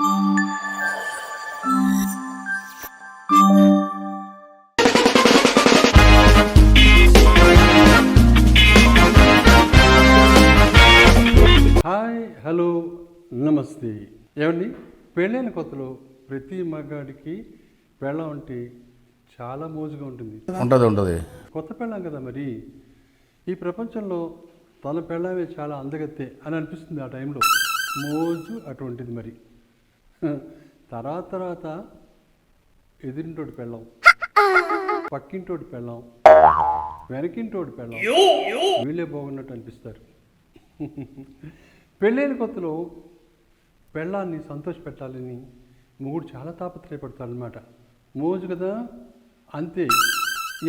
Hi, hello, నమస్తే. ఏమండి, పెళ్ళైన కొత్తలో ప్రతి మగాడికి పెళ్ళం అంటే చాలా మోజుగా ఉంటుంది. కొత్త పెళ్ళం కదా, మరి ఈ ప్రపంచంలో తన పెళ్ళమే చాలా అందగత్తే అని అనిపిస్తుంది. ఆ టైంలో మోజు అటువంటిది. మరి తర్వాత ఎదిరింటోటి పెళ్ళం, పక్కింటోటి పెళ్ళం, వెనకింటోటి పెళ్ళం, వీళ్ళే బాగున్నట్టు అనిపిస్తారు. పెళ్ళైన కొత్తలో పెళ్ళాన్ని సంతోషపెట్టాలని మొగుడు చాలా తాపత్రయపడతాడనమాట. మోజు కదా, అంతే.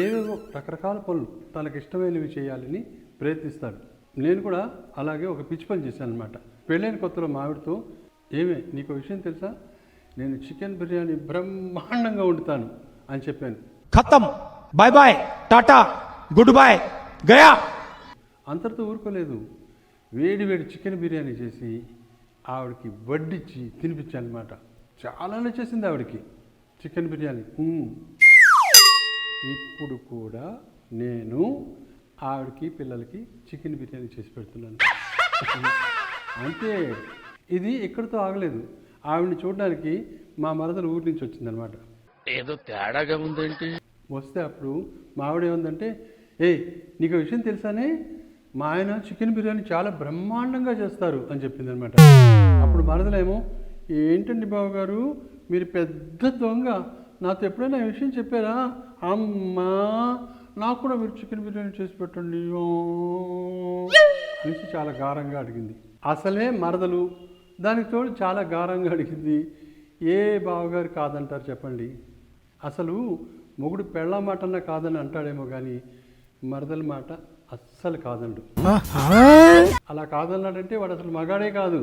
ఏవేవో రకరకాల పనులు తనకి ఇష్టమైనవి చేయాలని ప్రయత్నిస్తాడు. నేను కూడా అలాగే ఒక పిచ్చి పని చేశాను అనమాట. పెళ్ళైన కొత్తలో మావిడితో, ఏమే నీకు విషయం తెలుసా, నేను చికెన్ బిర్యానీ బ్రహ్మాండంగా వండుతాను అని చెప్పాను. ఖతం, బాయ్ బాయ్, టాటా, గుడ్ బాయ్, గయా. అంతటితో ఊరుకోలేదు. వేడి వేడి చికెన్ బిర్యానీ చేసి ఆవిడకి వడ్డిచ్చి తినిపించాను అనమాట. చాలా నచ్చేసింది ఆవిడకి చికెన్ బిర్యానీ. ఇప్పుడు కూడా నేను ఆవిడకి పిల్లలకి చికెన్ బిర్యానీ చేసి పెడుతున్నాను. అంతే. ఇది ఇక్కడితో ఆగలేదు. ఆవిడని చూడడానికి మా మరదలు ఊరి నుంచి వచ్చిందనమాట. ఏదో తేడాగా ఉందేంటి. వస్తే అప్పుడు మా ఆవిడ ఏముందంటే, నీకు విషయం తెలుసానే, మా ఆయన చికెన్ బిర్యానీ చాలా బ్రహ్మాండంగా చేస్తారు అని చెప్పింది అనమాట. అప్పుడు మరదలేమో, ఏంటండి బావగారు, మీరు పెద్ద దొంగ, నాతో ఎప్పుడైనా ఈ విషయం చెప్పారా? అమ్మా, నాకు కూడా మీరు చికెన్ బిర్యానీ చేసి పెట్టండి అనేసి చాలా గారంగా అడిగింది. అసలే మరదలు, దానికి తోడు చాలా గారంగా అడిగింది. ఏ బావగారు కాదంటారు చెప్పండి? అసలు మొగుడు పెళ్ళ మాటన్నా కాదని అంటాడేమో కానీ మరదల మాట అస్సలు కాదండు. అలా కాదన్నాడంటే వాడు అసలు మగాడే కాదు.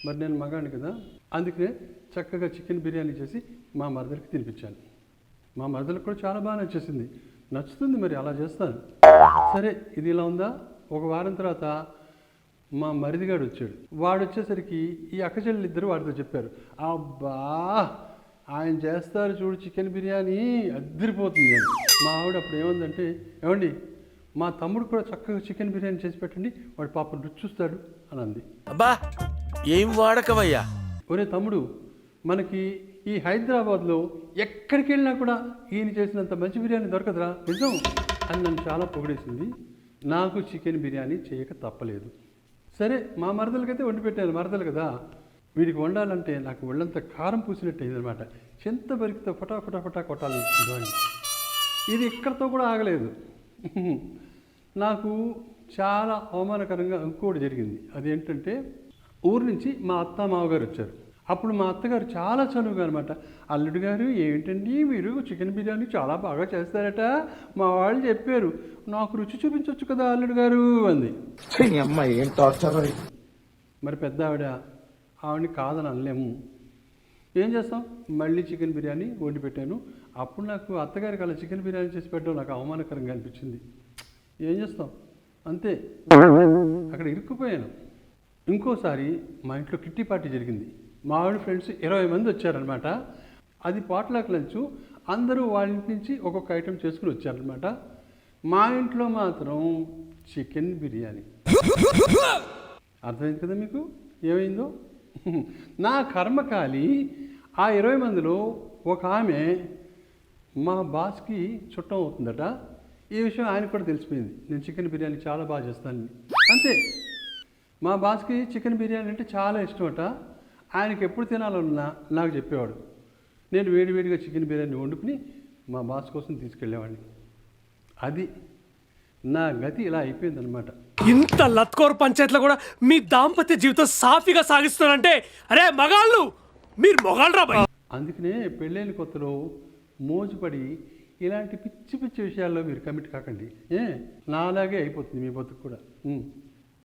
మరి నేను మగాడిని కదా, అందుకనే చక్కగా చికెన్ బిర్యానీ చేసి మా మరదలకి తినిపించాను. మా మరదలకు కూడా చాలా బాగా నచ్చేసింది. నచ్చుతుంది, మరి అలా చేస్తాను. సరే, ఇది ఇలా ఉందా. ఒక వారం తర్వాత మా మరిదిగాడు వచ్చాడు. వాడు వచ్చేసరికి ఈ అక్కచెల్లెలు ఇద్దరు వాడితో చెప్పారు, అబ్బా ఆయన చేస్తారు చూడు చికెన్ బిర్యానీ, అద్దరిపోతుంది అని. మా ఆవిడ అప్పుడు ఏముందంటే, ఏమండి మా తమ్ముడు కూడా చక్కగా చికెన్ బిర్యానీ చేసి పెట్టండి, వాడు పాపం రుచి చూస్తాడు అని అంది. అబ్బా ఏం వాడకవయ్యా. ఒరే తమ్ముడు, మనకి ఈ హైదరాబాద్లో ఎక్కడికి వెళ్ళినా కూడా ఈయన చేసినంత మంచి బిర్యానీ దొరకదురా, నిజం అని నన్ను చాలా పొగిడేసింది. నాకు చికెన్ బిర్యానీ చేయక తప్పలేదు. సరే, మా మరదలకైతే వండి పెట్టాను. మరదలు కదా, వీడికి వండాలంటే నాకు ఒళ్ళంతా కారం పూసినట్టు అయిందనమాట. చింత బరికితో ఫటాఫటా కొట్టాలనిపించింది. ఇది ఇక్కడితో కూడా ఆగలేదు. నాకు చాలా అవమానకరంగా ఇంకోటి జరిగింది. అదేంటంటే, ఊరు నుంచి మా అత్త మామగారు వచ్చారు. అప్పుడు మా అత్తగారు చాలా చనువుగా అనమాట, అల్లుడు గారు ఏంటండి మీరు చికెన్ బిర్యానీ చాలా బాగా చేస్తారట, మా వాళ్ళు చెప్పారు, నాకు రుచి చూపించవచ్చు కదా అల్లుడు గారు అంది. మరి పెద్ద ఆవిడని కాదని అనలేము. ఏం చేస్తాం, మళ్ళీ చికెన్ బిర్యానీ వండి పెట్టాను. అప్పుడు నాకు అత్తగారికి అలా చికెన్ బిర్యానీ చేసి పెట్టడం నాకు అవమానకరంగా అనిపించింది. ఏం చేస్తాం, అంతే, అక్కడ ఇరుక్కుపోయాను. ఇంకోసారి మా ఇంట్లో కిట్టి పార్టీ జరిగింది. మా ఆవిడ ఫ్రెండ్స్ 20 మంది వచ్చారనమాట. అది పాట్లాక్ లంచ్. అందరూ వాళ్ళ ఇంటి నుంచి ఒక్కొక్క ఐటెం చేసుకుని వచ్చారనమాట. మా ఇంట్లో మాత్రం చికెన్ బిర్యానీ. అర్థమైంది కదా మీకు ఏమైందో? నా కర్మకాలి ఆ 20 మందిలో ఒక ఆమె మా బాస్కి చుట్టం అవుతుందట. ఈ విషయం ఆయనకు కూడా తెలిసిపోయింది, నేను చికెన్ బిర్యానీ చాలా బాగా చేస్తానని. అంతే, మా బాస్కి చికెన్ బిర్యానీ అంటే చాలా ఇష్టమట. ఆయనకి ఎప్పుడు తినాలన్నా నాకు చెప్పేవాడు. నేను వేడివేడిగా చికెన్ బిర్యానీ వండుకుని మా బాస్ కోసం తీసుకెళ్ళేవాడిని. అది నా గతి ఇలా అయిపోయిందనమాట. ఇంత లత్కోర్ పంచాయతీలో కూడా మీ దాంపత్య జీవితం సాఫీగా సాగిస్తున్నారంటే, అరే మగాళ్ళు, మీరు మొగాళ్ళు రా. అందుకనే పెళ్ళైన కొత్తలో మోజుపడి ఇలాంటి పిచ్చి పిచ్చి విషయాల్లో మీరు కమిట్ కాకండి. నాలాగే అయిపోతుంది మీ బతుకు కూడా.